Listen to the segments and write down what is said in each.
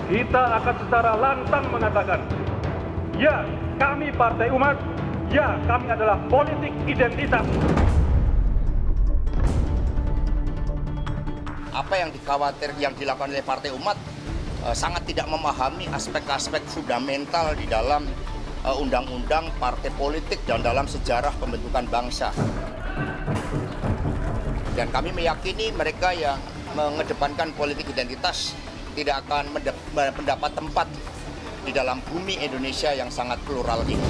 Kita akan secara lantang mengatakan, ya kami Partai Umat, ya kami adalah politik identitas. Apa yang dilakukan oleh Partai Umat sangat tidak memahami aspek-aspek fundamental di dalam undang-undang partai politik dan dalam sejarah pembentukan bangsa. Dan kami meyakini mereka yang mengedepankan politik identitas tidak akan mendapat tempat di dalam bumi Indonesia yang sangat plural ini.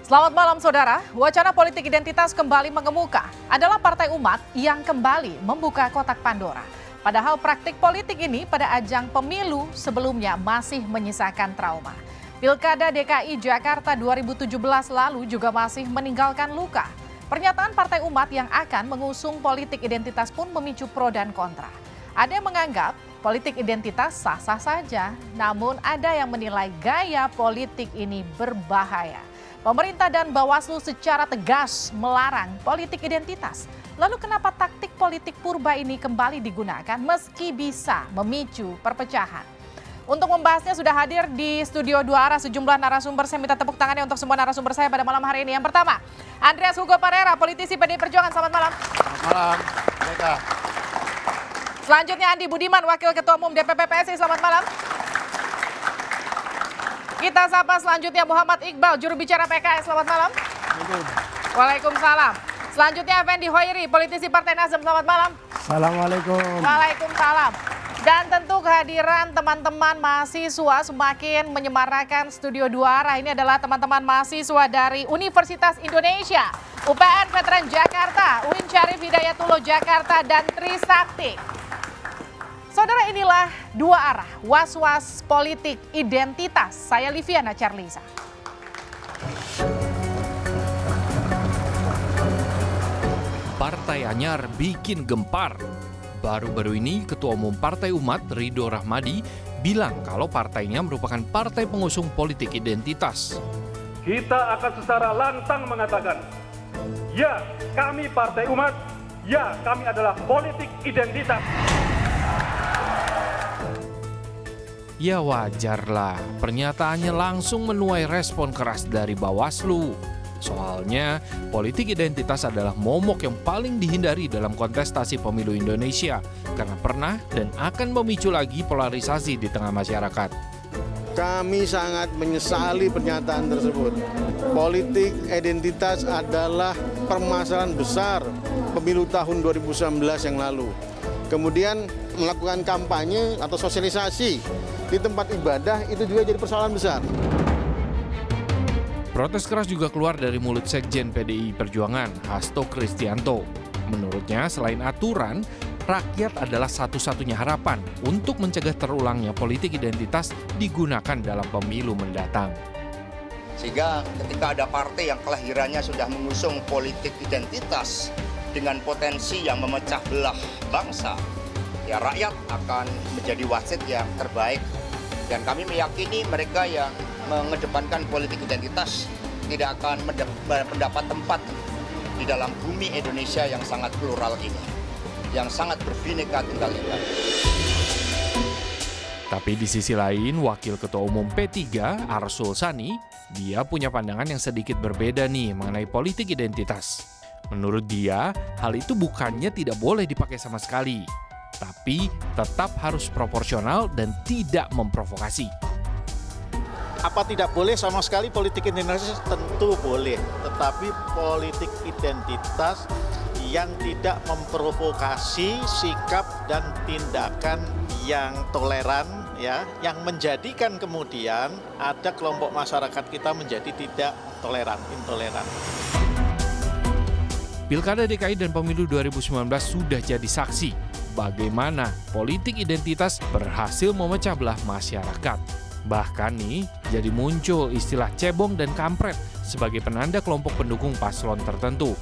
Selamat malam saudara, wacana politik identitas kembali mengemuka adalah Partai Umat yang kembali membuka kotak Pandora. Padahal praktik politik ini pada ajang pemilu sebelumnya masih menyisakan trauma. Pilkada DKI Jakarta 2017 lalu juga masih meninggalkan luka. Pernyataan Partai Umat yang akan mengusung politik identitas pun memicu pro dan kontra. Ada yang menganggap politik identitas sah-sah saja, namun ada yang menilai gaya politik ini berbahaya. Pemerintah dan Bawaslu secara tegas melarang politik identitas. Lalu kenapa taktik politik purba ini kembali digunakan meski bisa memicu perpecahan? Untuk membahasnya sudah hadir di studio Dua Arah sejumlah narasumber. Saya minta tepuk tangannya untuk semua narasumber saya pada malam hari ini. Yang pertama, Andreas Hugo Parera, politisi PDI Perjuangan. Selamat malam. Selamat malam, mereka. Selanjutnya Andi Budiman, Wakil Ketua Umum DPP PSI. Selamat malam. Kita sapa selanjutnya Muhammad Iqbal, juru bicara PKS. Selamat malam. Waalaikumsalam. Selanjutnya Effendi Hoiri, politisi Partai Nasdem. Selamat malam. Assalamualaikum. Waalaikumsalam. Dan tentu kehadiran teman-teman mahasiswa semakin menyemarakan studio Dua Arah. Ini adalah teman-teman mahasiswa dari Universitas Indonesia, UPN Veteran Jakarta, UIN Syarif Hidayatullah Jakarta, dan Trisakti. Saudara, inilah Dua Arah, was-was politik identitas. Saya Liviana Charlisa. Partai anyar bikin gempar. Baru-baru ini Ketua Umum Partai Umat Ridho Rahmadi bilang kalau partainya merupakan partai pengusung politik identitas. Kita akan secara lantang mengatakan, ya kami Partai Umat, ya kami adalah politik identitas. Ya wajarlah, pernyataannya langsung menuai respon keras dari Bawaslu. Soalnya, politik identitas adalah momok yang paling dihindari dalam kontestasi pemilu Indonesia karena pernah dan akan memicu lagi polarisasi di tengah masyarakat. Kami sangat menyesali pernyataan tersebut. Politik identitas adalah permasalahan besar pemilu tahun 2019 yang lalu. Kemudian melakukan kampanye atau sosialisasi di tempat ibadah itu juga jadi persoalan besar. Protes keras juga keluar dari mulut Sekjen PDI Perjuangan, Hasto Kristianto. Menurutnya, selain aturan, rakyat adalah satu-satunya harapan untuk mencegah terulangnya politik identitas digunakan dalam pemilu mendatang. Sehingga ketika ada partai yang kelahirannya sudah mengusung politik identitas dengan potensi yang memecah belah bangsa, ya rakyat akan menjadi wasit yang terbaik. Dan kami meyakini mereka yang mengedepankan politik identitas tidak akan mendapat tempat di dalam bumi Indonesia yang sangat plural ini, yang sangat berbineka tunggal ika. Tapi di sisi lain, Wakil Ketua Umum P3, Arsul Sani, dia punya pandangan yang sedikit berbeda nih mengenai politik identitas. Menurut dia, hal itu bukannya tidak boleh dipakai sama sekali, tapi tetap harus proporsional dan tidak memprovokasi. Apa tidak boleh sama sekali politik identitas? Tentu boleh, tetapi politik identitas yang tidak memprovokasi sikap dan tindakan yang toleran, ya, yang menjadikan kemudian ada kelompok masyarakat kita menjadi tidak toleran, intoleran. Pilkada DKI dan Pemilu 2019 sudah jadi saksi bagaimana politik identitas berhasil memecah belah masyarakat. Bahkan nih, jadi muncul istilah cebong dan kampret sebagai penanda kelompok pendukung paslon tertentu.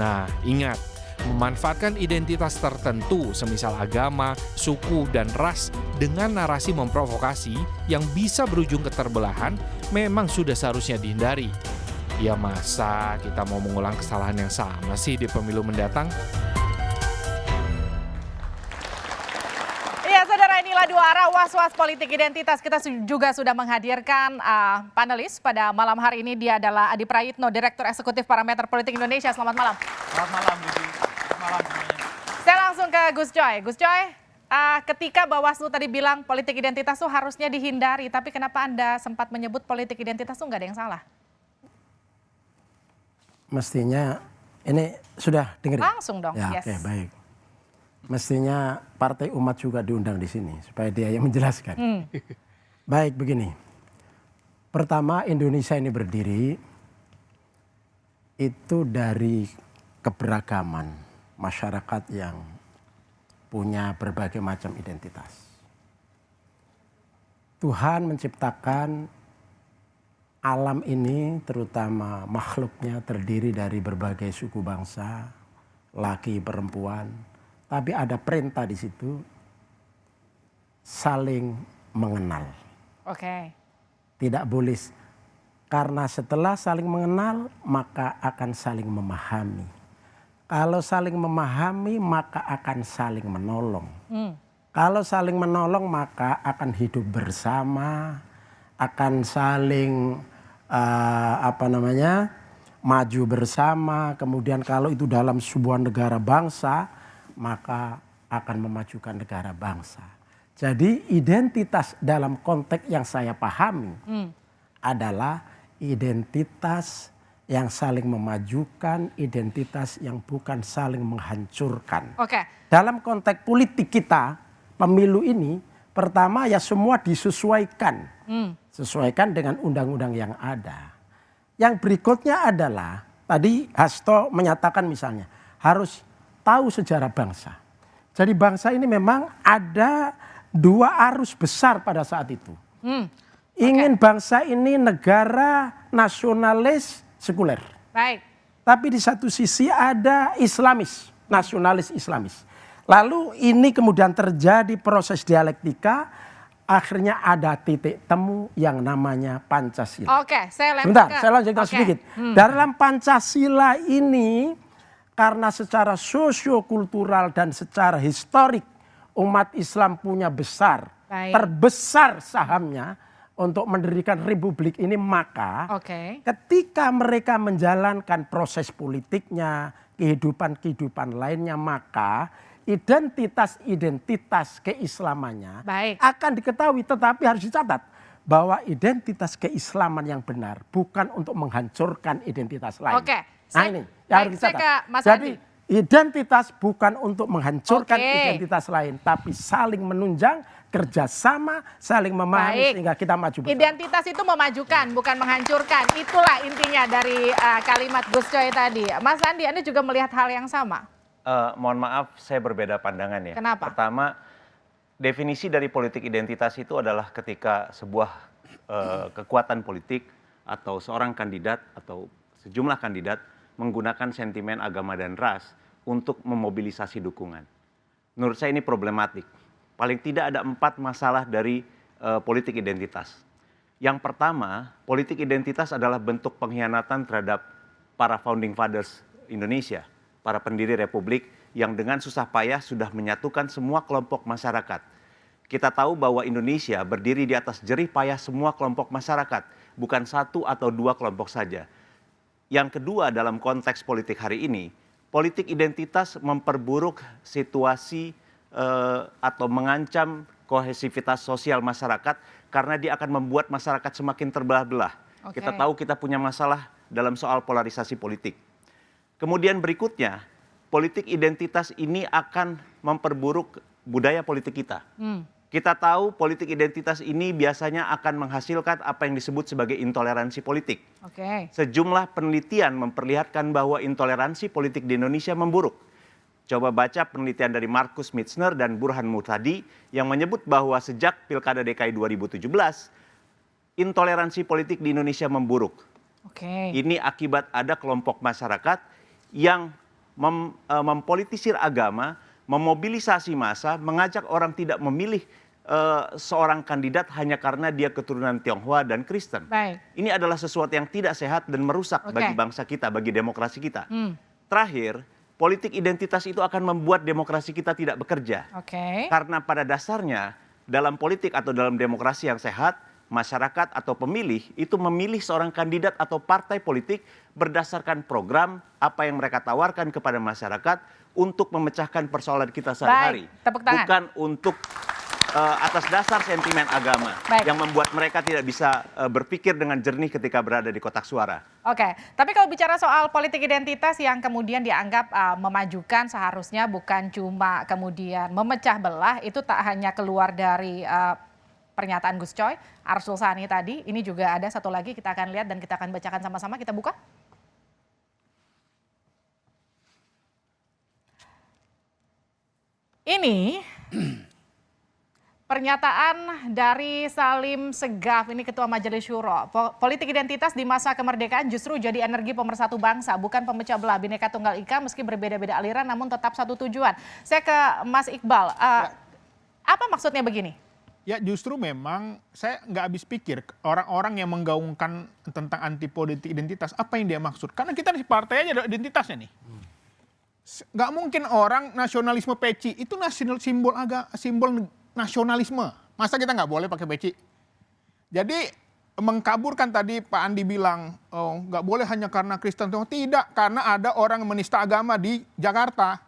Nah, ingat, memanfaatkan identitas tertentu semisal agama, suku, dan ras dengan narasi memprovokasi yang bisa berujung keterbelahan memang sudah seharusnya dihindari. Ya masa kita mau mengulang kesalahan yang sama sih di pemilu mendatang? Iya, saudara, inilah dua arah was-was politik identitas. Kita juga sudah menghadirkan panelis pada malam hari ini. Dia adalah Adi Prayitno, Direktur Eksekutif Parameter Politik Indonesia. Selamat malam. Selamat malam, Budi. Selamat malam semuanya. Saya langsung ke Gus Coy. Gus Coy, ketika Bawaslu tadi bilang politik identitas itu harusnya dihindari, tapi kenapa Anda sempat menyebut politik identitas itu nggak ada yang salah? Mestinya, ini sudah dengerin? Langsung dong, Ya, yes. oke, baik. Mestinya Partai Umat juga diundang di sini, supaya dia yang menjelaskan. Baik, begini. Pertama, Indonesia ini berdiri itu dari keberagaman masyarakat yang punya berbagai macam identitas. Tuhan menciptakan alam ini, terutama makhluknya, terdiri dari berbagai suku bangsa, laki, perempuan. Tapi ada perintah di situ, saling mengenal. Oke. Tidak boleh, karena setelah saling mengenal, maka akan saling memahami. Kalau saling memahami, maka akan saling menolong. Kalau saling menolong, maka akan hidup bersama, akan saling maju bersama. Kemudian kalau itu dalam sebuah negara bangsa, maka akan memajukan negara bangsa. Jadi identitas dalam konteks yang saya pahami adalah identitas yang saling memajukan, identitas yang bukan saling menghancurkan. Oke. Dalam konteks politik kita, pemilu ini, pertama ya semua disesuaikan. Sesuaikan dengan undang-undang yang ada. Yang berikutnya adalah, tadi Hasto menyatakan misalnya, harus tahu sejarah bangsa. Jadi bangsa ini memang ada dua arus besar pada saat itu. Ingin bangsa ini negara nasionalis sekuler. Baik. Tapi di satu sisi ada Islamis, nasionalis Islamis. Lalu ini kemudian terjadi proses dialektika, akhirnya ada titik temu yang namanya Pancasila. Oke, saya lempar Sebentar, ke... saya lanjutkan sedikit. Dalam Pancasila ini, karena secara sosiokultural dan secara historik, umat Islam punya besar, Baik. terbesar sahamnya untuk mendirikan republik ini, maka ketika mereka menjalankan proses politiknya, kehidupan-kehidupan lainnya, maka identitas keislamannya akan diketahui. Tetapi harus dicatat bahwa identitas keislaman yang benar bukan untuk menghancurkan identitas lain. Nah ini yang harus dicatat. Jadi identitas bukan untuk menghancurkan identitas lain, tapi saling menunjang, kerjasama, saling memahami sehingga kita maju bersama. Identitas itu memajukan, bukan menghancurkan. Itulah intinya dari kalimat Gus Coy tadi. Mas Andi, Anda juga melihat hal yang sama? Mohon maaf, saya berbeda pandangan ya. Kenapa? Pertama, definisi dari politik identitas itu adalah ketika sebuah kekuatan politik atau seorang kandidat atau sejumlah kandidat menggunakan sentimen agama dan ras untuk memobilisasi dukungan. Menurut saya ini problematik. Paling tidak ada 4 masalah dari politik identitas. Yang pertama, politik identitas adalah bentuk pengkhianatan terhadap para founding fathers Indonesia, para pendiri republik yang dengan susah payah sudah menyatukan semua kelompok masyarakat. Kita tahu bahwa Indonesia berdiri di atas jerih payah semua kelompok masyarakat, bukan 1 atau 2 kelompok saja. Yang kedua, dalam konteks politik hari ini, politik identitas memperburuk situasi atau mengancam kohesivitas sosial masyarakat karena dia akan membuat masyarakat semakin terbelah-belah. Kita tahu kita punya masalah dalam soal polarisasi politik. Kemudian berikutnya, politik identitas ini akan memperburuk budaya politik kita. Kita tahu politik identitas ini biasanya akan menghasilkan apa yang disebut sebagai intoleransi politik. Oke. Sejumlah penelitian memperlihatkan bahwa intoleransi politik di Indonesia memburuk. Coba baca penelitian dari Markus Mitzner dan Burhan Murtadi yang menyebut bahwa sejak Pilkada DKI 2017, intoleransi politik di Indonesia memburuk. Oke. Ini akibat ada kelompok masyarakat yang mempolitisir agama, memobilisasi massa, mengajak orang tidak memilih seorang kandidat hanya karena dia keturunan Tionghoa dan Kristen. Baik. Ini adalah sesuatu yang tidak sehat dan merusak bagi bangsa kita, bagi demokrasi kita. Terakhir, politik identitas itu akan membuat demokrasi kita tidak bekerja. Oke. Karena pada dasarnya dalam politik atau dalam demokrasi yang sehat, masyarakat atau pemilih itu memilih seorang kandidat atau partai politik berdasarkan program apa yang mereka tawarkan kepada masyarakat untuk memecahkan persoalan kita sehari-hari. Baik, tepuk tangan. Bukan untuk atas dasar sentimen agama yang membuat mereka tidak bisa berpikir dengan jernih ketika berada di kotak suara. Oke, tapi kalau bicara soal politik identitas yang kemudian dianggap memajukan seharusnya bukan cuma kemudian memecah belah, itu tak hanya keluar dari pernyataan Gus Coy, Arsul Sani tadi, ini juga ada satu lagi kita akan lihat dan kita akan bacakan sama-sama, kita buka. Ini pernyataan dari Salim Segaf, ini Ketua Majelis Syuro. Politik identitas di masa kemerdekaan justru jadi energi pemersatu bangsa, bukan pemecah belah. Bhinneka Tunggal Ika meski berbeda-beda aliran namun tetap satu tujuan. Saya ke Mas Iqbal, apa maksudnya begini? Ya justru memang saya nggak habis pikir orang-orang yang menggaungkan tentang anti politik identitas, apa yang dia maksud. Karena kita di partai aja ada identitasnya nih. Nggak mungkin orang nasionalisme peci, itu simbol nasionalisme. Masa kita nggak boleh pakai peci? Jadi mengkaburkan tadi Pak Andi bilang, oh, nggak boleh hanya karena Kristen. Tidak, karena ada orang menista agama di Jakarta.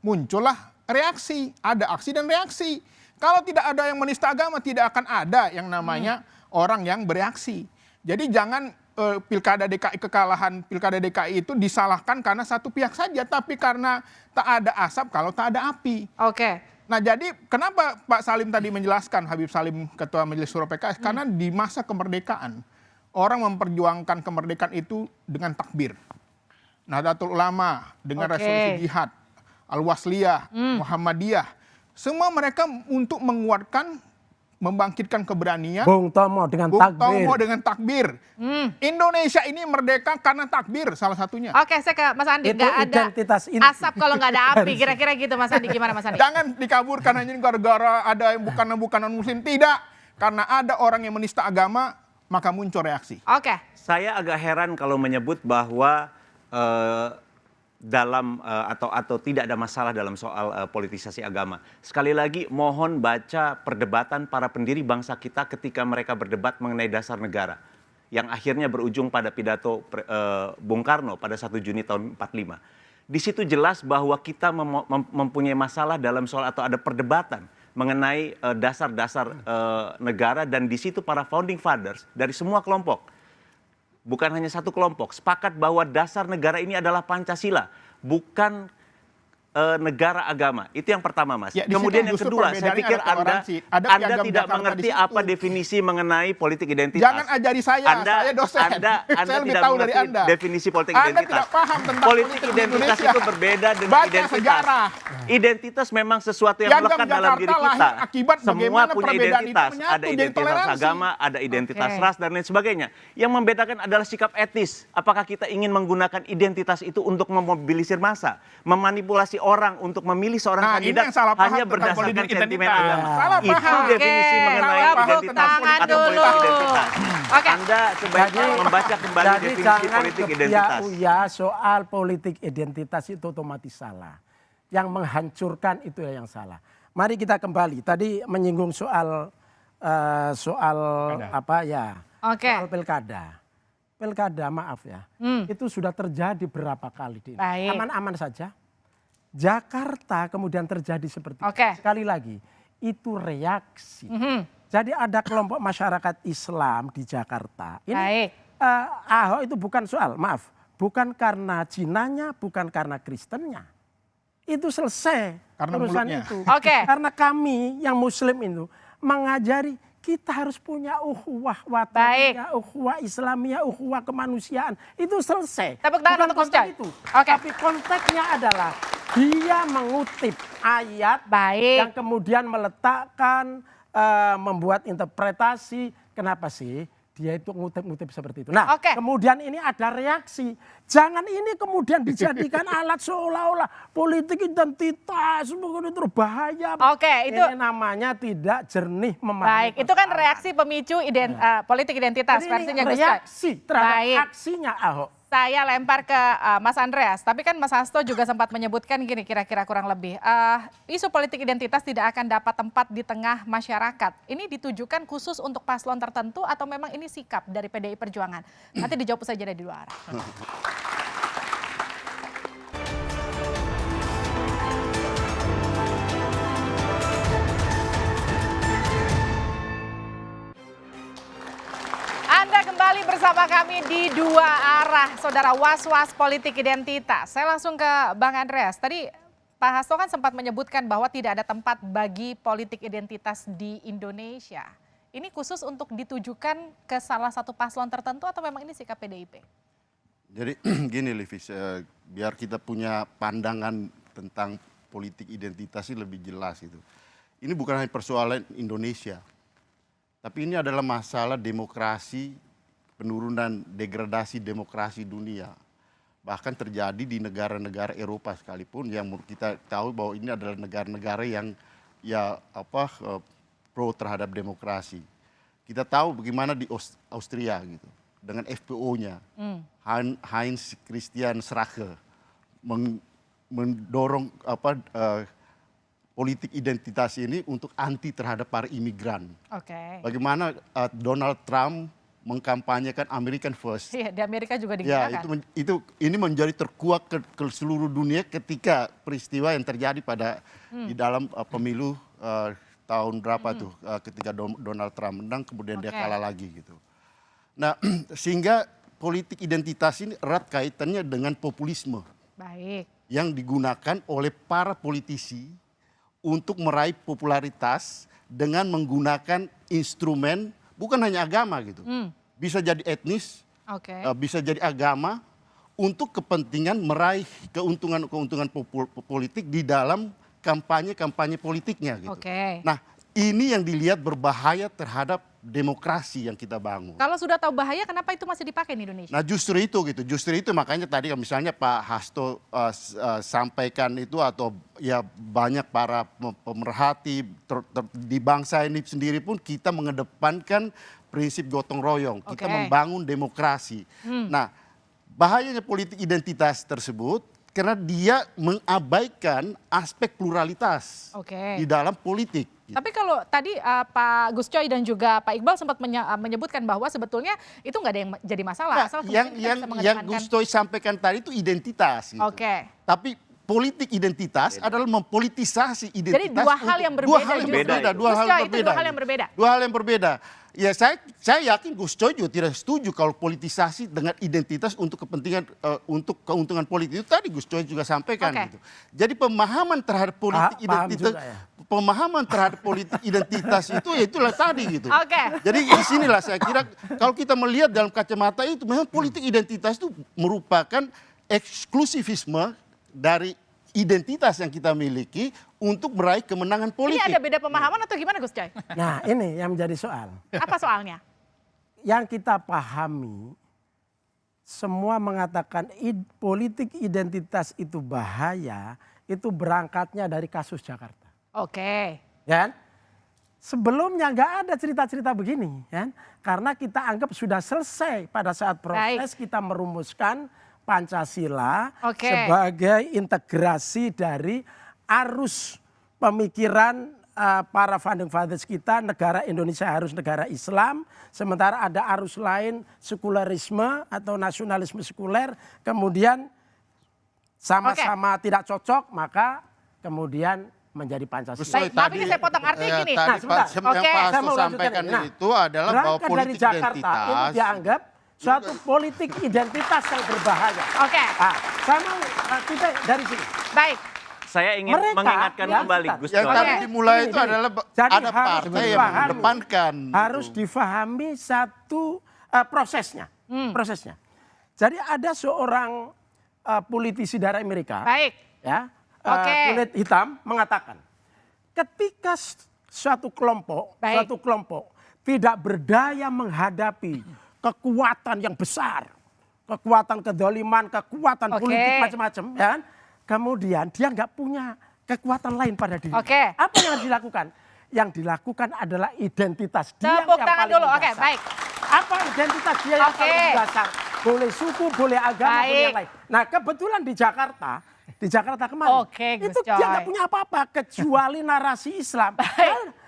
Muncullah reaksi, ada aksi dan reaksi. Kalau tidak ada yang menista agama, tidak akan ada yang namanya orang yang bereaksi. Jadi jangan Pilkada DKI, kekalahan Pilkada DKI itu disalahkan karena satu pihak saja, tapi karena tak ada asap kalau tak ada api. Oke. Nah jadi kenapa Pak Salim tadi menjelaskan, Habib Salim Ketua Majelis Syuro PKS, karena di masa kemerdekaan orang memperjuangkan kemerdekaan itu dengan takbir. Nahdlatul Ulama dengan resolusi jihad, Al-Wasliyah, Muhammadiyah, semua mereka untuk menguatkan, membangkitkan keberanian. Bung Tomo dengan takbir. Indonesia ini merdeka karena takbir salah satunya. Oke, saya ke Mas Andi. Itu Nggak ada identitas asap kalau nggak ada api. Kira-kira gitu Mas Andi. Gimana Mas Andi? Jangan dikaburkan hanya gara-gara ada yang bukan non-muslim. Tidak. Karena ada orang yang menista agama, maka muncul reaksi. Oke. Saya agak heran kalau menyebut bahwa dalam atau tidak ada masalah dalam soal politisasi agama. Sekali lagi mohon baca perdebatan para pendiri bangsa kita ketika mereka berdebat mengenai dasar negara. Yang akhirnya berujung pada pidato Bung Karno pada 1 Juni tahun 45. Di situ jelas bahwa kita mempunyai masalah dalam soal atau ada perdebatan mengenai dasar-dasar negara, dan di situ para founding fathers dari semua kelompok, bukan hanya satu kelompok, sepakat bahwa dasar negara ini adalah Pancasila, bukan negara agama. Itu yang pertama, Mas. Ya, kemudian yang kedua, saya pikir Anda tidak mengerti apa definisi mengenai politik identitas. Jangan ajari saya dosen. Anda saya lebih tidak tahu dari mengerti Anda. definisi politik Anda identitas. tidak paham tentang politik identitas itu berbeda dengan Baca identitas. sejarah. Identitas memang sesuatu yang melekat dalam diri kita. Semua punya identitas. Ada identitas agama, ada identitas ras, dan lain sebagainya. Yang membedakan adalah sikap etis. Apakah kita ingin menggunakan identitas itu untuk memobilisir massa, memanipulasi orang untuk memilih seorang kandidat hanya berdasarkan sentimen agama. Itu definisi mengenai identitas atau politik identitas. Anda sebaiknya membaca kembali definisi politik identitas. Ya soal politik identitas itu otomatis salah. Yang menghancurkan itu yang salah. Mari kita kembali. Tadi menyinggung soal apa ya? Soal pilkada. Pilkada maaf ya. Itu sudah terjadi berapa kali di aman-aman saja. Jakarta kemudian terjadi seperti itu. Sekali lagi, itu reaksi. Jadi ada kelompok masyarakat Islam di Jakarta. Ini Ahok itu bukan soal, maaf, bukan karena Cinanya, bukan karena Kristennya. Itu selesai karena urusan mulutnya. itu. Karena kami yang Muslim itu mengajari kita harus punya ukhuwah wataniyah, ukhuwah Islamiyah, ukhuwah kemanusiaan. Itu selesai. Tepuk tangan Bukan untuk Gus Coy. konteks itu. Oke. Tapi konteksnya adalah dia mengutip ayat yang kemudian meletakkan, membuat interpretasi. Kenapa sih dia itu ngutip-ngutip seperti itu? Nah, kemudian ini ada reaksi. Jangan ini kemudian dijadikan alat seolah-olah politik identitas, itu berbahaya. Oke, itu ini namanya tidak jernih memahami. Baik, itu kan reaksi pemicu politik identitas versinya Gus Coy. Reaksi terhadap aksinya Ahok. Saya lempar ke Mas Andreas, tapi kan Mas Hasto juga sempat menyebutkan gini kira-kira kurang lebih. Isu politik identitas tidak akan dapat tempat di tengah masyarakat. Ini ditujukan khusus untuk paslon tertentu atau memang ini sikap dari PDI Perjuangan? Nanti dijawab saja dari dua arah. Anda kembali bersama kami di dua arah, saudara, was-was politik identitas. Saya langsung ke Bang Andreas. Tadi Pak Hasto kan sempat menyebutkan bahwa tidak ada tempat bagi politik identitas di Indonesia. Ini khusus untuk ditujukan ke salah satu paslon tertentu atau memang ini sikap PDIP? Jadi gini Livis, biar kita punya pandangan tentang politik identitas ini lebih jelas itu. Ini bukan hanya persoalan Indonesia. Tapi ini adalah masalah demokrasi, penurunan degradasi demokrasi dunia. Bahkan terjadi di negara-negara Eropa sekalipun yang kita tahu bahwa ini adalah negara-negara yang pro terhadap demokrasi. Kita tahu bagaimana di Austria gitu, dengan FPO-nya, Heinz Christian Strache mendorong politik identitas ini untuk anti terhadap para imigran. Bagaimana Donald Trump mengkampanyekan American First. Iya, di Amerika juga digunakan. Ya, ini menjadi terkuak ke seluruh dunia ketika peristiwa yang terjadi di dalam pemilu tahun berapa tuh, ketika Donald Trump menang kemudian dia kalah lagi gitu. Nah, sehingga politik identitas ini erat kaitannya dengan populisme. Baik. Yang digunakan oleh para politisi untuk meraih popularitas dengan menggunakan instrumen bukan hanya agama gitu. Bisa jadi etnis, bisa jadi agama untuk kepentingan meraih keuntungan politik di dalam kampanye politiknya gitu. Nah, ini yang dilihat berbahaya terhadap demokrasi yang kita bangun. Kalau sudah tahu bahaya, kenapa itu masih dipakai di Indonesia? Nah justru itu makanya tadi misalnya Pak Hasto sampaikan itu atau ya banyak para pemerhati di bangsa ini sendiri pun kita mengedepankan prinsip gotong royong, kita membangun demokrasi. Nah bahayanya politik identitas tersebut karena dia mengabaikan aspek pluralitas di dalam politik. Tapi kalau tadi Pak Gus Coy dan juga Pak Iqbal sempat menyebutkan bahwa sebetulnya itu nggak ada yang jadi masalah. Nah, asal yang Gus Coy sampaikan tadi itu identitas. Gitu. Tapi politik identitas adalah mempolitisasi identitas. Jadi dua hal yang berbeda. Dua hal yang berbeda. Ya saya yakin Gus Coy juga tidak setuju kalau politisasi dengan identitas untuk kepentingan untuk keuntungan politik itu tadi Gus Coy juga sampaikan gitu. Jadi pemahaman terhadap politik identitas itu ya itulah tadi gitu. Jadi disinilah saya kira kalau kita melihat dalam kacamata itu memang politik identitas itu merupakan eksklusivisme dari identitas yang kita miliki untuk meraih kemenangan politik. Ini ada beda pemahaman atau gimana Gus Coy? Nah ini yang menjadi soal. Apa soalnya? Yang kita pahami, semua mengatakan politik identitas itu bahaya, itu berangkatnya dari kasus Jakarta. Kan? Sebelumnya nggak ada cerita-cerita begini, kan? Karena kita anggap sudah selesai pada saat proses kita merumuskan Pancasila sebagai integrasi dari arus pemikiran para founding fathers kita, negara Indonesia harus negara Islam, sementara ada arus lain sekularisme atau nasionalisme sekuler, kemudian sama-sama tidak cocok, maka kemudian menjadi Pancasila. Baik, tapi ini saya potong artinya gini. Nah, yang Pak Hasto sampaikan itu adalah bahwa politik dari Jakarta identitas ini dianggap suatu politik identitas yang berbahaya. Saya mau kita dari sini. Baik. Saya ingin mengingatkan kembali, Gus Yang Coy. tadi dimulai itu adalah Jadi ada harus partai yang dipahami. mengedepankan. Harus difahami satu prosesnya. Prosesnya. Jadi ada seorang politisi dari Amerika, Baik. ya, Oke. kulit hitam mengatakan, ketika suatu kelompok tidak berdaya menghadapi kekuatan yang besar, kekuatan kedoliman, kekuatan politik macam-macam, ya kan? Kemudian dia nggak punya kekuatan lain pada diri. Oke. Apa yang harus dilakukan? Yang dilakukan adalah identitas dia Tepuk yang tangan paling dulu. Oke, mendasar. baik. Apa identitas dia yang paling dasar? Boleh suku, boleh agama, boleh yang lain. Nah, kebetulan di Jakarta kemarin, Gus itu dia Coy. nggak punya apa-apa kecuali narasi Islam.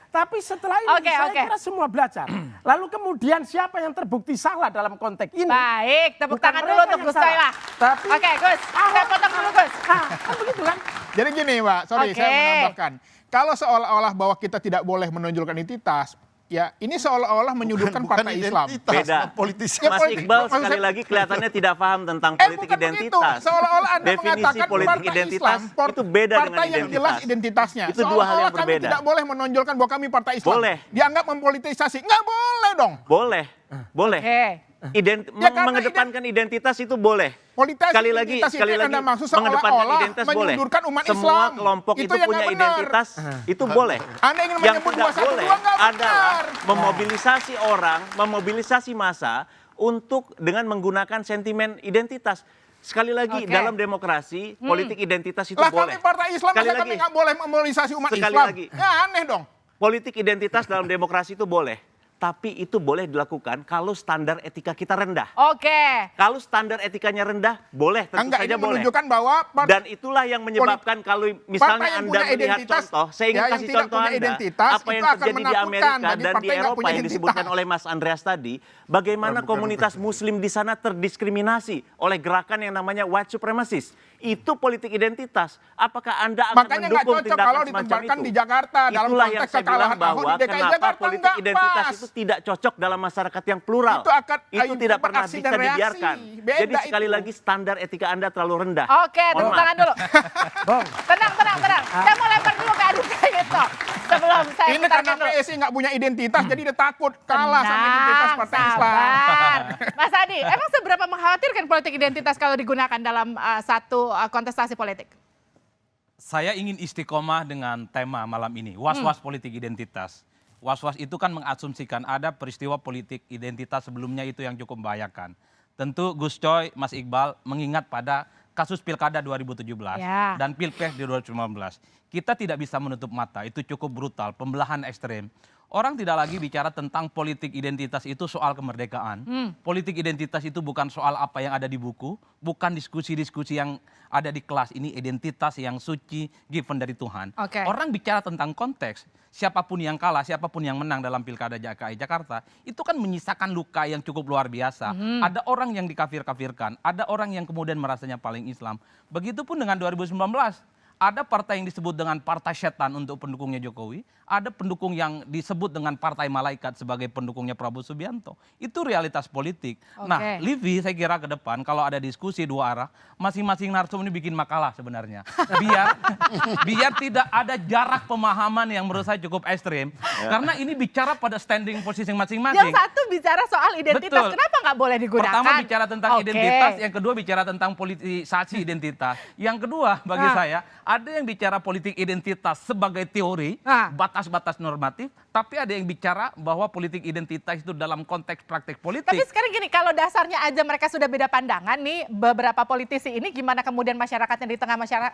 Tapi setelah ini saya kira semua belajar. Lalu kemudian siapa yang terbukti salah dalam konteks ini? Baik, tepuk Bukan tangan dulu mereka untuk yang Gus Coy salah. lah. Tapi Oke, Gus. Saya potong dulu, Gus. kan begitu kan? Jadi gini Mbak, sorry Oke. saya menambahkan. Kalau seolah-olah bahwa kita tidak boleh menonjolkan identitas, ya ini seolah-olah menyudutkan Bukan partai Islam. identitas, Beda. politisi. Ya, Mas politik- Iqbal maksud sekali saya- lagi kelihatannya tidak paham tentang politik bukan begitu. identitas. Seolah-olah Anda Definisi mengatakan politik partai identitas Islam, itu beda dengan partai yang jelas identitas. identitasnya. Itu dua hal yang Seolah-olah kami berbeda. tidak boleh menonjolkan bahwa kami partai Islam. Boleh. Dianggap mempolitisasi. Nggak boleh dong. Boleh, boleh. Oke. Ya, karena Mengedepankan identitas itu boleh. Politisasi Sekali lagi, identitas itu yang Anda maksud mengedepankan seolah-olah identitas boleh. menyudutkan umat Semua Islam. kelompok itu yang punya nggak benar. identitas, itu boleh. Anda ingin Yang menyebut tidak 212 boleh nggak adalah benar. memobilisasi orang, memobilisasi massa untuk dengan menggunakan sentimen identitas. Sekali lagi, Oke. dalam demokrasi, politik identitas itu Lah boleh. kami partai Islam, Sekali masa kami lagi, nggak boleh memobilisasi umat Sekali Islam? lagi. Ya aneh dong. politik identitas dalam demokrasi itu boleh. Tapi itu boleh dilakukan kalau standar etika kita rendah. Oke. Kalau standar etikanya rendah, boleh, tentu Enggak, saja ini boleh. menunjukkan bahwa Dan itulah yang menyebabkan kalau misalnya partai yang Anda punya melihat identitas, contoh, saya ingin ya, yang kasih tidak contoh punya Anda, identitas, apa itu yang akan terjadi di menakutkan Amerika bagi dan di partai yang nggak Eropa punya yang disebutkan identitas. oleh Mas Andreas tadi, bagaimana komunitas muslim di sana terdiskriminasi oleh gerakan yang namanya white supremacist. Itu politik identitas. Apakah Anda akan Makanya nggak mendukung cocok tindakan kalau semacam ditempatkan itu? di Jakarta dalam Itulah yang konteks saya bilang kekalahan Ahok bahwa di DKI kenapa Jakarta politik nggak identitas pas. itu tidak cocok dalam masyarakat yang plural. Itu akan Itu tidak pernah aksi bisa dan reaksi. dibiarkan. Beda Jadi sekali itu. lagi standar etika Anda terlalu rendah. Oke, Mohon tepuk maaf. tangan dulu. Bong, Tenang. Saya mau lempar dulu ke adu itu. Sebelum saya Ini putarkan karena dulu. PSI nggak punya identitas, jadi dia takut kalah sama identitas partai Islam. Sabar. Mas Adi, emang seberapa mengkhawatirkan politik identitas kalau digunakan dalam satu kontestasi politik? Saya ingin istiqomah dengan tema malam ini, was-was politik identitas. Was-was itu kan mengasumsikan ada peristiwa politik identitas sebelumnya itu yang cukup membahayakan. Tentu Gus Coy, Mas Iqbal mengingat pada kasus Pilkada 2017 Ya. dan Pilpres di 2019. Kita tidak bisa menutup mata, itu cukup brutal, pembelahan ekstrem. Orang tidak lagi bicara tentang politik identitas itu soal kemerdekaan. Politik identitas itu bukan soal apa yang ada di buku, bukan diskusi-diskusi yang ada di kelas. Ini identitas yang suci, given dari Tuhan. Oke. Orang bicara tentang konteks, siapapun yang kalah, siapapun yang menang dalam Pilkada DKI Jakarta, itu kan menyisakan luka yang cukup luar biasa. Ada orang yang dikafir-kafirkan, ada orang yang kemudian merasanya paling Islam. Begitupun dengan 2019. Ada partai yang disebut dengan partai setan untuk pendukungnya Jokowi, ada pendukung yang disebut dengan partai malaikat sebagai pendukungnya Prabowo Subianto. Itu realitas politik. Nah, Livi saya kira ke depan kalau ada diskusi dua arah, masing-masing narsum ini bikin makalah sebenarnya. Biar tidak ada jarak pemahaman yang menurut saya cukup ekstrim. Karena ini bicara pada standing posisi masing-masing. Yang satu bicara soal identitas, Betul. kenapa nggak boleh digunakan? Pertama bicara tentang Oke. identitas, yang kedua bicara tentang politisasi identitas. Yang kedua bagi saya, ada yang bicara politik identitas sebagai teori, batas-batas normatif, tapi ada yang bicara bahwa politik identitas itu dalam konteks praktek politik. Tapi sekarang gini, kalau dasarnya aja mereka sudah beda pandangan nih, beberapa politisi ini gimana kemudian masyarakatnya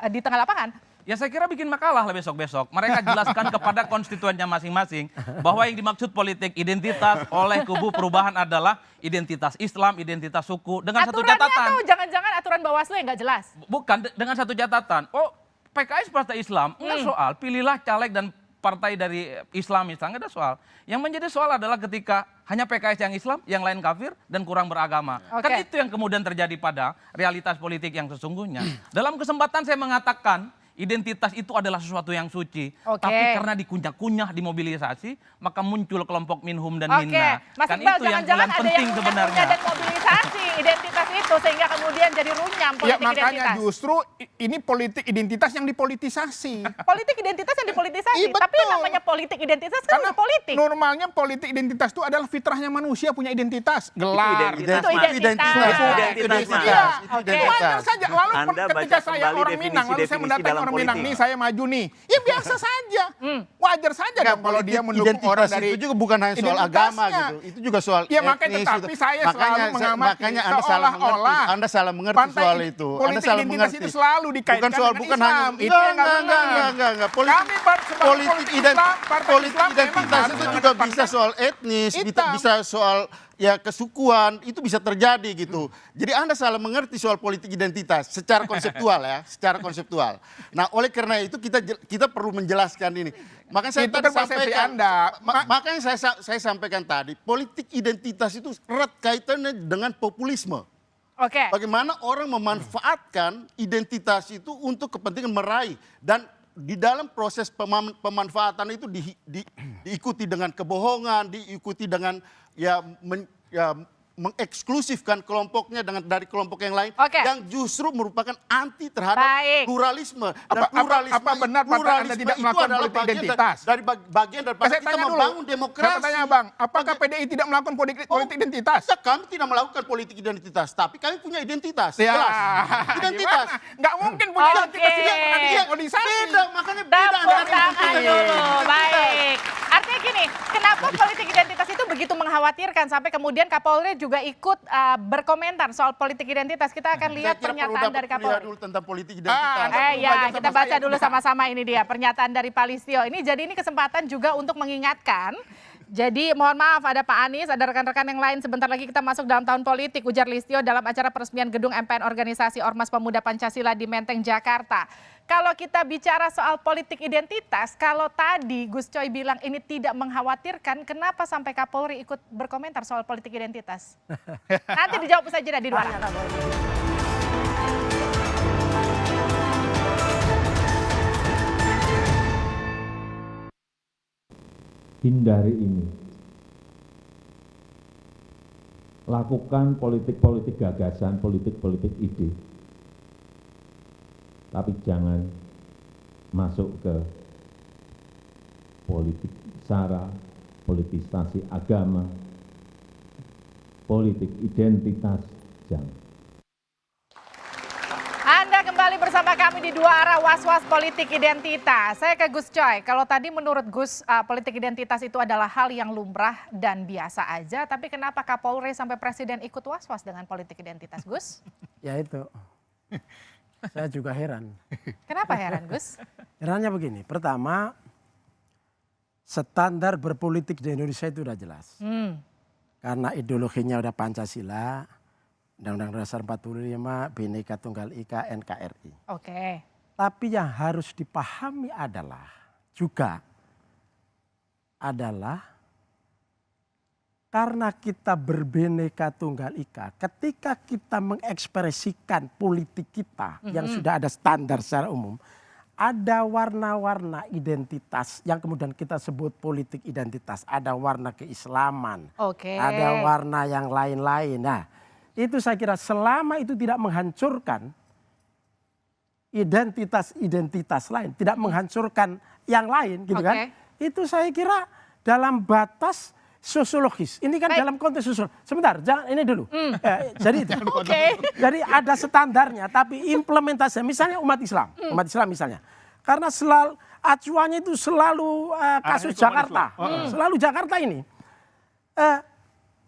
di tengah lapangan? Ya saya kira bikin makalah lah besok-besok. Mereka jelaskan kepada konstituennya masing-masing bahwa yang dimaksud politik identitas oleh kubu perubahan adalah identitas Islam, identitas suku, dengan satu Aturannya catatan. tuh jangan-jangan aturan Bawaslu yang nggak jelas. Bukan, dengan satu catatan. Oh, PKS partai Islam, enggak soal. Pilihlah caleg dan partai dari Islam misalnya, ada soal. Yang menjadi soal adalah ketika hanya PKS yang Islam, yang lain kafir dan kurang beragama. Kan itu yang kemudian terjadi pada realitas politik yang sesungguhnya. Dalam kesempatan saya mengatakan, Identitas itu adalah sesuatu yang suci. Oke. Tapi karena dikunyah-kunyah, dimobilisasi, maka muncul kelompok minhum dan Oke, minna. Mas Kan Iqbal, itu yang jangan-jangan ada penting yang sebenarnya. dan mobilisasi identitas itu sehingga kemudian jadi runyam Ya politik makanya identitas. justru ini politik identitas yang dipolitisasi. Politik identitas yang dipolitisasi, Iya, tapi betul. namanya politik identitas kan Karena politik. normalnya politik identitas itu adalah fitrahnya manusia punya identitas. Gelar. identitas, Itu identitas. Mas. Iya, Oke. wajar saja. Lalu Anda ketika baca saya kembali orang Minang, lalu saya definisi-definisi mendatangi dalam orang Minang politik. nih, saya maju nih. Ya biasa saja. Wajar saja dong kalau dia mendukung orang dari itu juga bukan hanya soal agama identitasnya. gitu. Itu juga soal Ya makanya etnis, tetapi gitu. saya selalu mengamati makanya Anda salah mengerti. seolah-olah Anda salah mengerti partai soal itu. Anda politik salah identitas mengerti. itu selalu dikaitkan bukan soal dengan bukan Islam. hanya Itu yang nggak benar. enggak. Kami sebagai Politik Islam memang identitas harus itu juga mengedepankan bisa soal etnis, hitam. bisa soal ya kesukuan, itu bisa terjadi gitu. Jadi Anda salah mengerti soal politik identitas secara konseptual ya, secara konseptual. Nah, oleh karena itu kita perlu menjelaskan ini. Makanya saya Itu tadi kan persepsi sampaikan, Anda. makanya saya sampaikan tadi, politik identitas itu erat kaitannya dengan populisme. Oke. Bagaimana orang memanfaatkan identitas itu untuk kepentingan meraih, dan di dalam proses pemanfaatan itu diikuti dengan kebohongan, diikuti dengan mengeksklusifkan kelompoknya dari kelompok yang lain, Oke. yang justru merupakan anti terhadap Baik. pluralisme. Dan Apa benar partai Anda tidak itu melakukan adalah politik bagian identitas? dari bagian daripada Saya kita tanya dulu. membangun Saya demokrasi. bertanya Bang, apakah PDI tidak melakukan politik identitas? Ya, kami tidak melakukan politik identitas, tapi kami punya identitas. Ya, Jelas. Identitas. gimana? Nggak mungkin punya Oke. identitas tidak pernah dipolitisasi. Beda, makanya beda Tepuk antara tangan politik. dulu, baik. Artinya gini, kenapa politik identitas itu begitu mengkhawatirkan sampai kemudian Kapolri juga ikut berkomentar soal politik identitas. Kita akan lihat Saya kira perlu pernyataan dapat dari kuliah Kapolri. dulu tentang politik identitas. Ya, kita baca dulu sama-sama ini dia pernyataan dari Pak Listio. Ini kesempatan juga untuk mengingatkan. Jadi mohon maaf ada Pak Anies, ada rekan-rekan yang lain. Sebentar lagi kita masuk dalam tahun politik, ujar Listio dalam acara peresmian gedung MPN Organisasi Ormas Pemuda Pancasila di Menteng, Jakarta. Kalau kita bicara soal politik identitas, kalau tadi Gus Coy bilang ini tidak mengkhawatirkan, kenapa sampai Kapolri ikut berkomentar soal politik identitas? Nanti dijawab saja di luar. Hindari ini. Lakukan politik-politik gagasan, politik-politik ide. Tapi jangan masuk ke politik sara, politisasi agama, politik identitas, jangan. Anda kembali bersama kami di Dua Arah Was-Was Politik Identitas. Saya ke Gus Coy. Kalau tadi menurut Gus politik identitas itu adalah hal yang lumrah dan biasa aja. Tapi kenapa Kapolri sampai Presiden ikut was-was dengan politik identitas, Gus? Ya itu. Saya juga heran. Kenapa heran, Gus? Herannya begini. Pertama, standar berpolitik di Indonesia itu udah jelas. Karena ideologinya udah Pancasila, Undang-Undang Dasar 45, Bhinneka Tunggal Ika, NKRI. Oke. Tapi yang harus dipahami adalah karena kita berbhinneka tunggal ika, ketika kita mengekspresikan politik kita yang sudah ada standar secara umum, ada warna-warna identitas yang kemudian kita sebut politik identitas. Ada warna keislaman, ada warna yang lain-lain. Nah, itu saya kira selama itu tidak menghancurkan identitas-identitas lain, tidak menghancurkan yang lain gitu kan. Itu saya kira dalam batas sosiologis. Ini kan dalam konteks sosiologis. Sebentar, jangan ini dulu. Jadi ada standarnya tapi implementasinya misalnya umat Islam misalnya. Karena selalu acuannya itu selalu kasus Jakarta. Selalu Jakarta ini.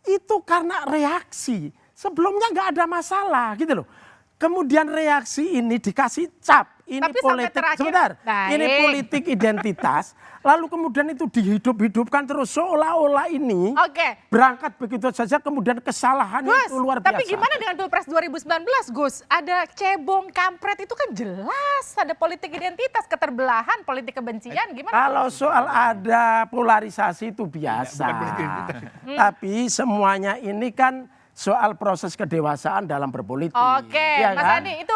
Itu karena reaksi. Sebelumnya nggak ada masalah gitu loh. Kemudian reaksi ini dikasih cap. Ini tapi politik, sebentar. Ini politik identitas. Lalu kemudian itu dihidup-hidupkan terus seolah-olah ini berangkat begitu saja. Kemudian kesalahan Gus, itu luar biasa. tapi gimana dengan Pilpres 2019 Gus? Ada cebong, kampret itu kan jelas. Ada politik identitas, keterbelahan, politik kebencian. Gimana? Kalau soal ada polarisasi itu biasa. Tapi semuanya ini kan soal proses kedewasaan dalam berpolitik. Oke, Ya Mas kan? Andi, itu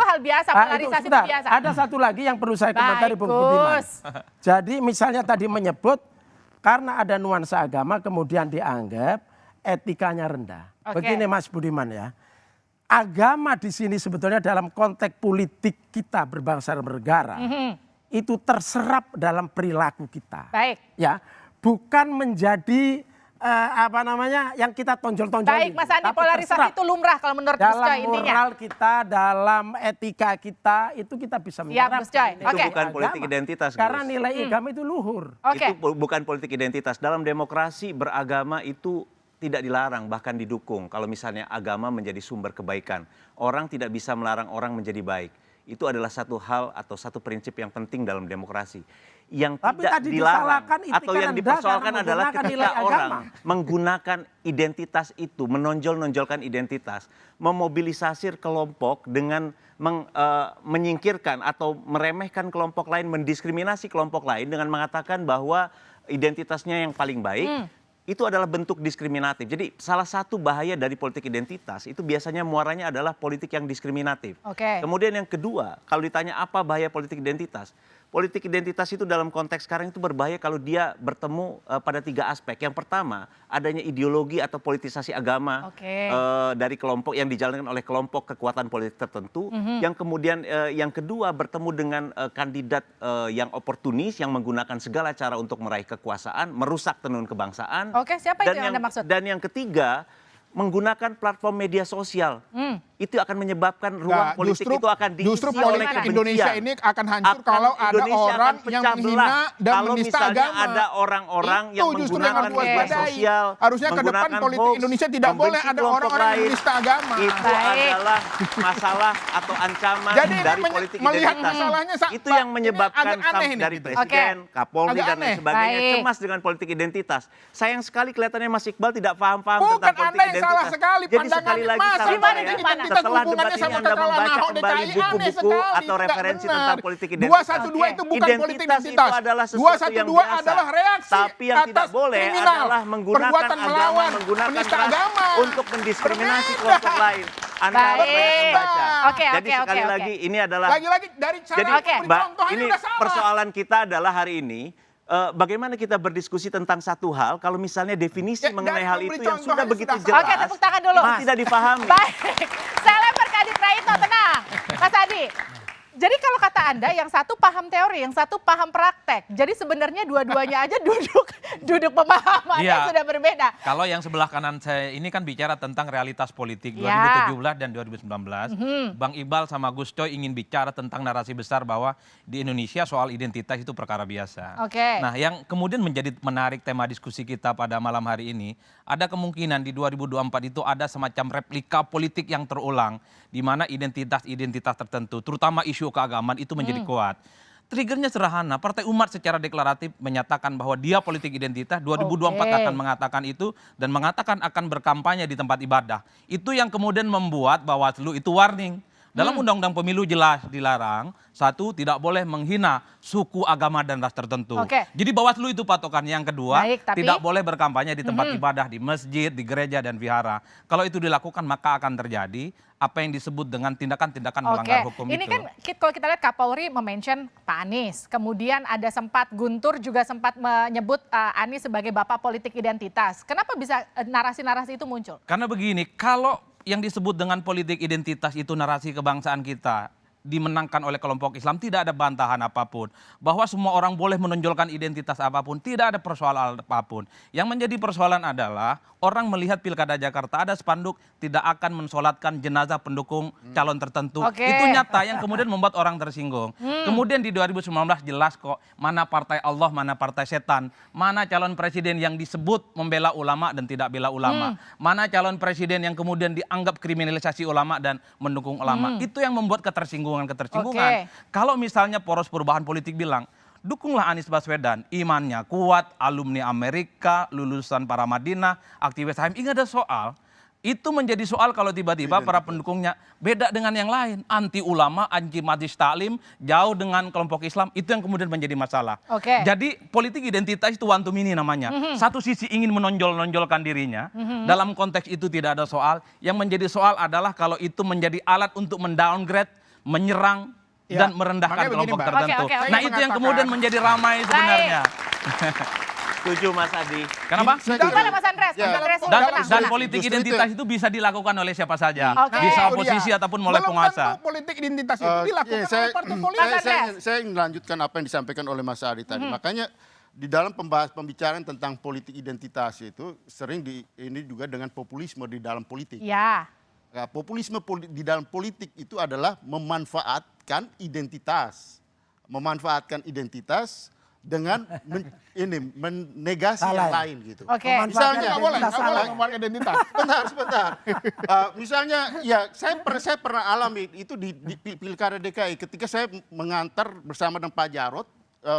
hal biasa, polarisasi itu sebentar, biasa. ada satu lagi yang perlu saya komentari, Bung Baik, Budiman. Gus. Jadi misalnya tadi menyebut karena ada nuansa agama kemudian dianggap etikanya rendah. Oke. Begini Mas Budiman ya, agama di sini sebetulnya dalam konteks politik kita berbangsa dan bernegara itu terserap dalam perilaku kita. Baik. Ya, bukan menjadi yang kita tonjol-tonjolin. Baik, Mas Andi, tapi polarisasi terserap. itu lumrah kalau menurut Gus Dalam Coy intinya. moral kita, dalam etika kita, itu kita bisa Siap, menyerap. Gus Coy. Itu Oke. bukan politik identitas, Gus. Karena nilai agama itu luhur. Oke. Itu bukan politik identitas. Dalam demokrasi beragama itu tidak dilarang, bahkan didukung. Kalau misalnya agama menjadi sumber kebaikan, orang tidak bisa melarang orang menjadi baik. Itu adalah satu hal atau satu prinsip yang penting dalam demokrasi. Yang Tapi tidak tadi dilarang disalahkan etika atau yang rendah dipersoalkan karena adalah menggunakan ketika nilai orang agama. menggunakan identitas itu, menonjolkan identitas, memobilisasi kelompok dengan menyingkirkan atau meremehkan kelompok lain, mendiskriminasi kelompok lain dengan mengatakan bahwa identitasnya yang paling baik. Itu adalah bentuk diskriminatif. Jadi salah satu bahaya dari politik identitas itu biasanya muaranya adalah politik yang diskriminatif. Oke. Kemudian yang kedua, kalau ditanya apa bahaya politik identitas? Politik identitas itu dalam konteks sekarang itu berbahaya kalau dia bertemu pada 3 aspek. Yang pertama, adanya ideologi atau politisasi agama dari kelompok yang dijalankan oleh kelompok kekuatan politik tertentu. Yang kemudian yang kedua bertemu dengan kandidat yang oportunis yang menggunakan segala cara untuk meraih kekuasaan, merusak tenun kebangsaan. Oke, siapa itu yang Anda maksud? Dan yang ketiga, menggunakan platform media sosial. Itu akan menyebabkan ruang politik itu akan diisi Justru oleh politik kebencian. Indonesia ini akan hancur kalau ada Indonesia orang akan yang pecah menghina belah. dan Kalau menista misalnya agama. ada orang-orang Itu yang justru menggunakan yang harus media diwaspadai. sosial, Harusnya ke depan menggunakan politik hoax, Indonesia tidak boleh membenci ada kelompok orang-orang yang lain. menista agama. Itu Baik. adalah masalah atau ancaman Jadi ini dari politik melihat identitas. masalahnya Itu yang menyebabkan agak aneh ini dari gitu. presiden, Kapolri Agak dan lain aneh. sebagainya Baik. cemas dengan politik identitas. Sayang sekali kelihatannya Mas Iqbal tidak paham-paham Bukan tentang politik Anda yang identitas. salah sekali Jadi sekali pandangannya. lagi Masa saran gimana, saya, gimana? setelah Hubungannya debat ini sama Anda kekalahan membaca Ahok kembali DKI, aneh buku-buku sekali, atau tidak referensi benar. tentang politik identitas. 212 itu bukan politik Identitas identitas. itu adalah sesuatu yang 212 biasa. adalah reaksi Tapi yang tidak atas boleh kriminal, adalah menggunakan perbuatan agama, melawan, menggunakan menista ras agama. untuk mendiskriminasi Berbeda. kelompok lain. Anda Baik. banyak membaca. Oke, Jadi oke, sekali oke, lagi ini adalah Lagi-lagi dari cara jadi Oke. memberi Mbak, contoh ini udah salah. persoalan kita adalah hari ini bagaimana kita berdiskusi tentang satu hal kalau misalnya definisi Ya, mengenai dari hal memberi itu yang contoh sudah aja begitu sudah jelas. Oke, tepuk tangan dulu. Masih tidak dipahami. Baik, saya lempar ke Adi Praitno, tenang. Mas Adi, jadi kalau kata Anda yang satu paham teori, yang satu paham praktek. Jadi sebenarnya dua-duanya aja duduk pemahamannya Iya. sudah berbeda. Kalau yang sebelah kanan saya ini kan bicara tentang realitas politik Ya. 2017 dan 2019. Bang Iqbal sama Gus Coy ingin bicara tentang narasi besar bahwa di Indonesia soal identitas itu perkara biasa. Oke. Nah, yang kemudian menjadi menarik tema diskusi kita pada malam hari ini, ada kemungkinan di 2024 itu ada semacam replika politik yang terulang di mana identitas-identitas tertentu, terutama isu keagamaan itu menjadi kuat. Triggernya sederhana, Partai Umat secara deklaratif menyatakan bahwa dia politik identitas, 2024 akan mengatakan itu dan mengatakan akan berkampanye di tempat ibadah. Itu yang kemudian membuat Bawaslu itu warning. Dalam Undang-Undang Pemilu jelas dilarang, satu, tidak boleh menghina suku, agama, dan ras tertentu. Oke. Jadi Bawaslu itu patokan. Yang kedua, Baik, tapi- tidak boleh berkampanye di tempat ibadah, di masjid, di gereja, dan vihara. Kalau itu dilakukan maka akan terjadi apa yang disebut dengan tindakan-tindakan melanggar hukum ini itu. kan kalau kita lihat Kapolri mention Pak Anies, kemudian ada sempat Guntur juga sempat menyebut Anies sebagai bapak politik identitas. Kenapa bisa narasi-narasi itu muncul? Karena begini, kalau yang disebut dengan politik identitas itu narasi kebangsaan kita dimenangkan oleh kelompok Islam, tidak ada bantahan apapun. Bahwa semua orang boleh menonjolkan identitas apapun, tidak ada persoalan apapun. Yang menjadi persoalan adalah orang melihat Pilkada Jakarta ada spanduk tidak akan mensolatkan jenazah pendukung calon tertentu. Oke. Itu nyata yang kemudian membuat orang tersinggung. Kemudian di 2019 jelas kok mana partai Allah, mana partai setan. Mana calon presiden yang disebut membela ulama dan tidak bela ulama. Mana calon presiden yang kemudian dianggap kriminalisasi ulama dan mendukung ulama. Itu yang membuat ketersinggungan. Oke. Kalau misalnya poros perubahan politik bilang, dukunglah Anies Baswedan, imannya kuat, alumni Amerika, lulusan para Madinah, aktivis HM. Ingat ada soal, Itu menjadi soal kalau tiba-tiba para pendukungnya beda dengan yang lain. Anti ulama, anti majelis taklim, jauh dengan kelompok Islam, itu yang kemudian menjadi masalah. Jadi politik identitas itu one to many namanya. Satu sisi ingin menonjolkan dirinya, dalam konteks itu tidak ada soal. Yang menjadi soal adalah kalau itu menjadi alat untuk mendowngrade, menyerang, dan merendahkan kelompok tertentu. Nah itu yang kemudian menjadi ramai sebenarnya. Setuju Mas Adi. Kenapa? Gimana Mas Andres? Dan politik identitas itu bisa dilakukan oleh siapa saja. Bisa oposisi ataupun oleh penguasa. Belum tentu politik identitas itu dilakukan oleh partai politik. Saya ingin melanjutkan apa yang disampaikan oleh Mas Adi tadi. Makanya di dalam pembicaraan tentang politik identitas itu sering ini juga dengan populisme di dalam politik. Ya. Nah, populisme di dalam politik itu adalah memanfaatkan identitas. Memanfaatkan identitas dengan menegasi yang lain gitu. Misalnya, nggak boleh memanfaatkan identitas. Sebentar. Misalnya, ya saya pernah alami itu di Pilkada DKI ketika saya mengantar bersama dengan Pak Jarod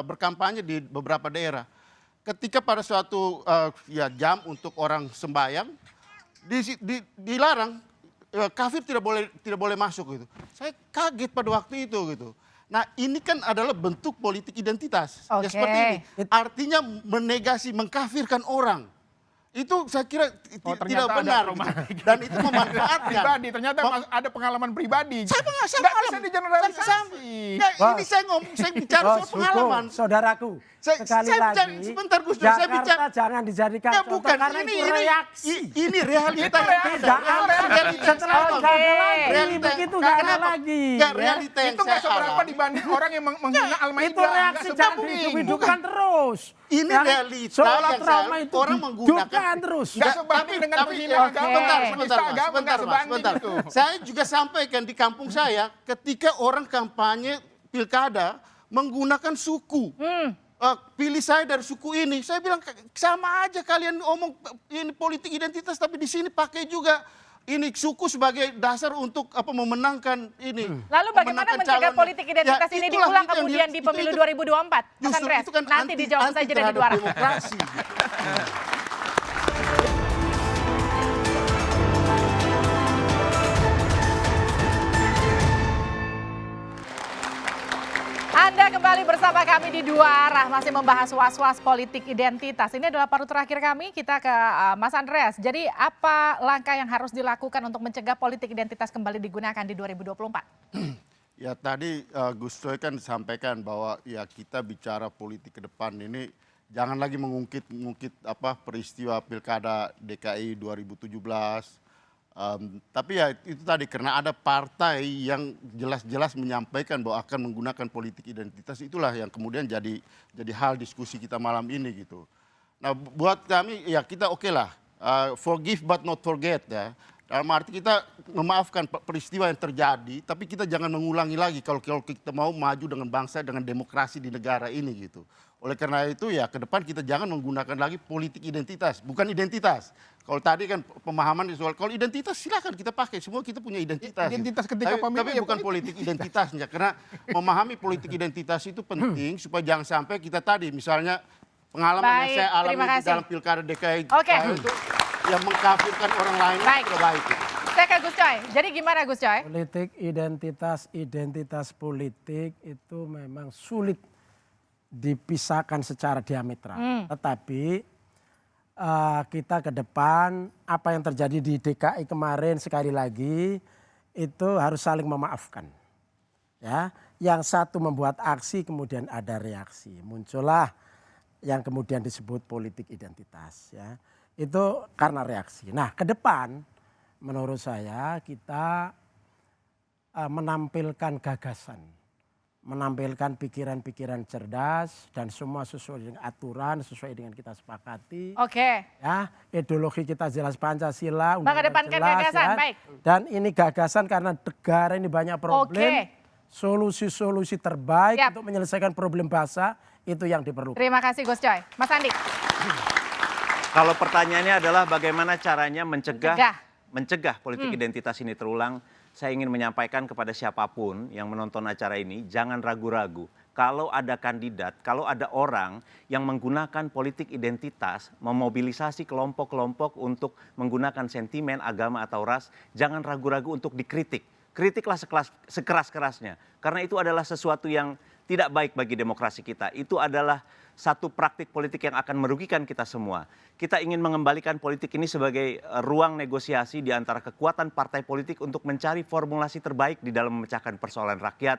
berkampanye di beberapa daerah. Ketika pada suatu jam untuk orang sembahyang dilarang, kafir tidak boleh masuk gitu. Saya kaget pada waktu itu gitu. Nah ini kan adalah bentuk politik identitas. Ya seperti ini. Artinya menegasi, mengkafirkan orang. Itu saya kira tidak benar. Gitu. Dan itu memanfaatkan. Pribadi, ternyata ada pengalaman pribadi. Saya nggak bisa digeneralisasi. Ini saya bicara soal pengalaman. Saudaraku, sekali lagi, sebentar Gus Dur, Jakarta saya bicara. jangan dijadikan Ya, contoh bukan, karena itu reaksi. Ini realita Itu yang beda. Setelah nggak ada lagi, begitu nggak ada lagi. Realita yang itu nggak saya seberapa alami. dibanding orang yang menghina Al-Maidah. Itu reaksi jangan dihidup-hidupkan terus. Ini realita seolah yang trauma itu orang menggunakan terus. Nggak sebanding dengan penghina agama. Sebentar. Saya juga sampaikan di kampung saya ketika orang kampanye pilkada menggunakan suku. Pilih saya dari suku ini. Saya bilang sama aja kalian ngomong ini politik identitas tapi di sini pakai juga ini suku sebagai dasar untuk memenangkan ini. Lalu bagaimana mencegah politik identitas ini diulang kemudian di pemilu 2024? Mas Andres, itu kan nanti dijawab saja dari luar. Demokrasi. Anda kembali bersama kami di Dua Arah, masih membahas was-was politik identitas. Ini adalah paruh terakhir kami, kita ke Mas Andres. Jadi apa langkah yang harus dilakukan untuk mencegah politik identitas kembali digunakan di 2024? Ya tadi Gus Coy kan sampaikan bahwa ya kita bicara politik ke depan ini jangan lagi mengungkit peristiwa Pilkada DKI 2017. Tapi ya itu tadi karena ada partai yang jelas-jelas menyampaikan bahwa akan menggunakan politik identitas, itulah yang kemudian jadi hal diskusi kita malam ini gitu. Nah buat kami ya kita oke lah, forgive but not forget ya. Dalam arti kita memaafkan peristiwa yang terjadi, tapi kita jangan mengulangi lagi kalau kita mau maju dengan bangsa, dengan demokrasi di negara ini gitu. Oleh karena itu ya ke depan kita jangan menggunakan lagi politik identitas, bukan identitas. Kalau tadi kan pemahaman soal kalau identitas silakan kita pakai, semua kita punya identitas. Identitas ketika pemilu tapi bukan politik identitasnya, karena memahami politik identitas itu penting supaya jangan sampai kita tadi misalnya pengalaman yang saya alami di dalam Pilkada DKI itu yang mengkafirkan orang lain itu baik. Saya ke Gus Coy, jadi gimana Gus Coy? Politik identitas politik itu memang sulit dipisahkan secara diametral. Tetapi kita ke depan apa yang terjadi di DKI kemarin sekali lagi itu harus saling memaafkan. Ya, yang satu membuat aksi kemudian ada reaksi. Muncullah yang kemudian disebut politik identitas ya. Itu karena reaksi. Nah, ke depan menurut saya kita menampilkan gagasan, menampilkan pikiran-pikiran cerdas dan semua sesuai dengan aturan, sesuai dengan kita sepakati. Ya, ideologi kita jelas Pancasila, mengedepankan gagasan, ya. Baik. Dan ini gagasan karena negara ini banyak problem. Solusi-solusi terbaik untuk menyelesaikan problem bangsa itu yang diperlukan. Terima kasih Gus Coy. Mas Andi. Kalau pertanyaannya adalah bagaimana caranya mencegah politik identitas ini terulang, saya ingin menyampaikan kepada siapapun yang menonton acara ini, jangan ragu-ragu. kalau ada kandidat, kalau ada orang yang menggunakan politik identitas, memobilisasi kelompok-kelompok untuk menggunakan sentimen, agama atau ras, jangan ragu-ragu untuk dikritik. Kritiklah sekeras-kerasnya, karena itu adalah sesuatu yang tidak baik bagi demokrasi kita. Itu adalah satu praktik politik yang akan merugikan kita semua. Kita ingin mengembalikan politik ini sebagai ruang negosiasi di antara kekuatan partai politik untuk mencari formulasi terbaik di dalam memecahkan persoalan rakyat,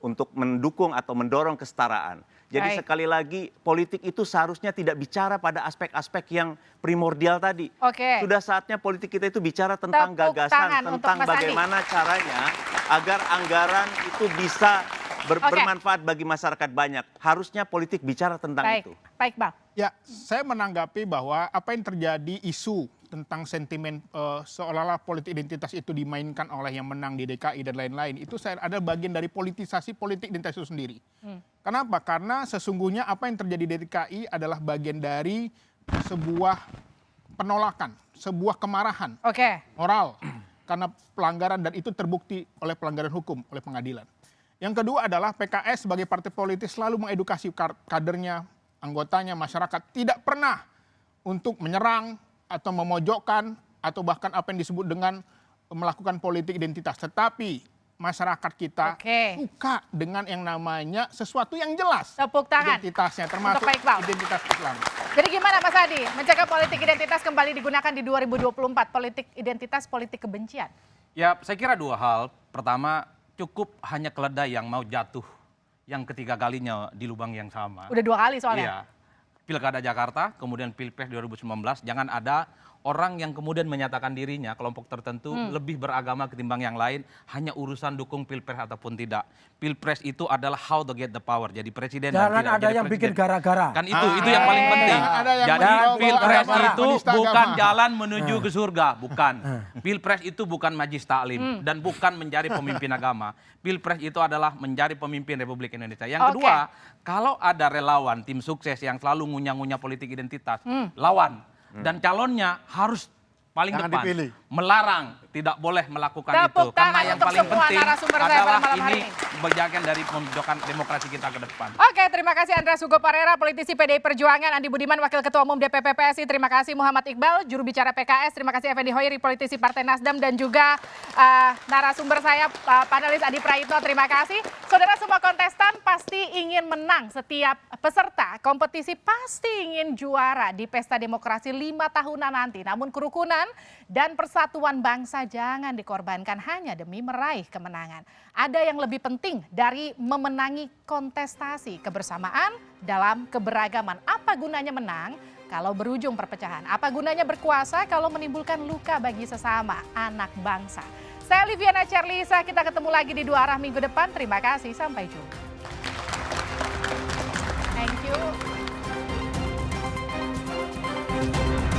untuk mendukung atau mendorong kesetaraan. Jadi sekali lagi politik itu seharusnya tidak bicara pada aspek-aspek yang primordial tadi. Sudah saatnya politik kita itu bicara tentang gagasan, tentang bagaimana caranya agar anggaran itu bisa bermanfaat bagi masyarakat banyak. Harusnya politik bicara tentang itu. Baik, Bang. Ya, saya menanggapi bahwa apa yang terjadi isu tentang sentimen seolah-olah politik identitas itu dimainkan oleh yang menang di DKI dan lain-lain, itu ada bagian dari politisasi politik identitas itu sendiri. Kenapa? Karena sesungguhnya apa yang terjadi di DKI adalah bagian dari sebuah penolakan, sebuah kemarahan moral karena pelanggaran, dan itu terbukti oleh pelanggaran hukum oleh pengadilan. Yang kedua adalah PKS sebagai partai politik selalu mengedukasi kadernya, anggotanya, masyarakat, tidak pernah untuk menyerang atau memojokkan atau bahkan apa yang disebut dengan melakukan politik identitas. Tetapi masyarakat kita suka dengan yang namanya sesuatu yang jelas. Tepuk tangan. Identitasnya termasuk identitas Islam. Jadi gimana Mas Adi, mencegah politik identitas kembali digunakan di 2024, politik identitas, politik kebencian? Ya, saya kira dua hal. Pertama, cukup hanya keledai yang mau jatuh yang ketiga kalinya di lubang yang sama. Udah 2 kali soalnya. Iya. Pilkada Jakarta, kemudian Pilpres 2019, jangan ada orang yang kemudian menyatakan dirinya kelompok tertentu lebih beragama ketimbang yang lain, hanya urusan dukung Pilpres ataupun tidak. Pilpres itu adalah how to get the power, jadi presiden. Jangan dan ada yang bikin gara-gara. Kan itu yang paling penting. Jadi Pilpres itu bukan jalan menuju ke surga, bukan. Pilpres itu bukan majlis taklim dan bukan mencari pemimpin agama. Pilpres itu adalah mencari pemimpin Republik Indonesia. Yang kedua, kalau ada relawan tim sukses yang selalu ngunyah-ngunyah politik identitas, lawan. Dan calonnya harus paling depan, melarang, tidak boleh melakukan itu. Karena yang paling penting adalah ini bagian dari memojokkan demokrasi kita ke depan. Oke, terima kasih Andreas Hugo Parera, politisi PDI Perjuangan, Andi Budiman, Wakil Ketua Umum DPP PSI, terima kasih Muhammad Iqbal, juru bicara PKS, terima kasih Effendi Hoiri, politisi Partai Nasdem, dan juga narasumber saya, panelis Adi Praitno, terima kasih. Saudara, semua kontestan pasti ingin menang, setiap peserta kompetisi pasti ingin juara di Pesta Demokrasi 5 tahunan nanti. Namun kerukunan dan persatuan bangsa jangan dikorbankan hanya demi meraih kemenangan. Ada yang lebih penting dari memenangi kontestasi, kebersamaan dalam keberagaman. Apa gunanya menang kalau berujung perpecahan? Apa gunanya berkuasa kalau menimbulkan luka bagi sesama anak bangsa? Saya Liviana Charlisa, kita ketemu lagi di Dua Arah minggu depan. Terima kasih, sampai jumpa. Thank you.